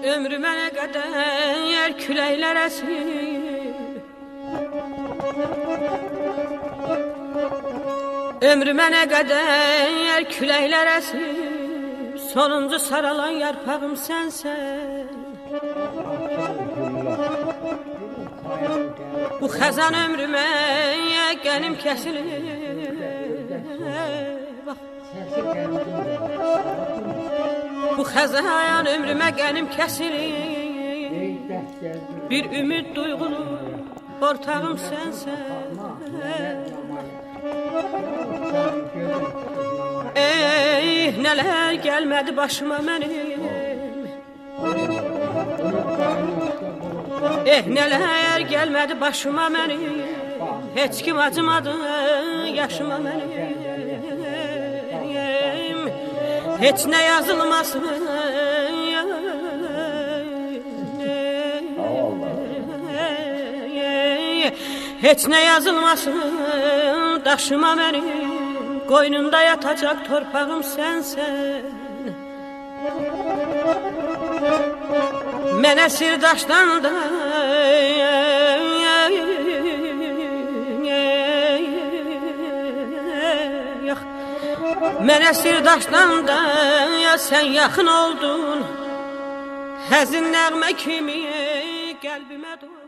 Ömrümə nə qədər küləklər əsir, ömrümə nə qədər küləklər əsir, sonuncu saralan yarpağım sənsən. Bu xəzan ömrümə qənim kəsilir. Bu xəzan ömrümə qənim kəsilir. Bir ümid duyğulu ortağım sənsən. Nələr gəlmədi başıma mənim, nələr gəlmədi başıma mənim, heç kim acımadı yaşıma mənim, heç nə yazılmasın, heç nə yazılmasın daşıma mənim, qoynunda yatacaq torpağım sənsən. Mənə sirdaşdan da mənə sirdaşdan da sən yaxın oldun, həzin nəğmə kimi qəlbimə dur.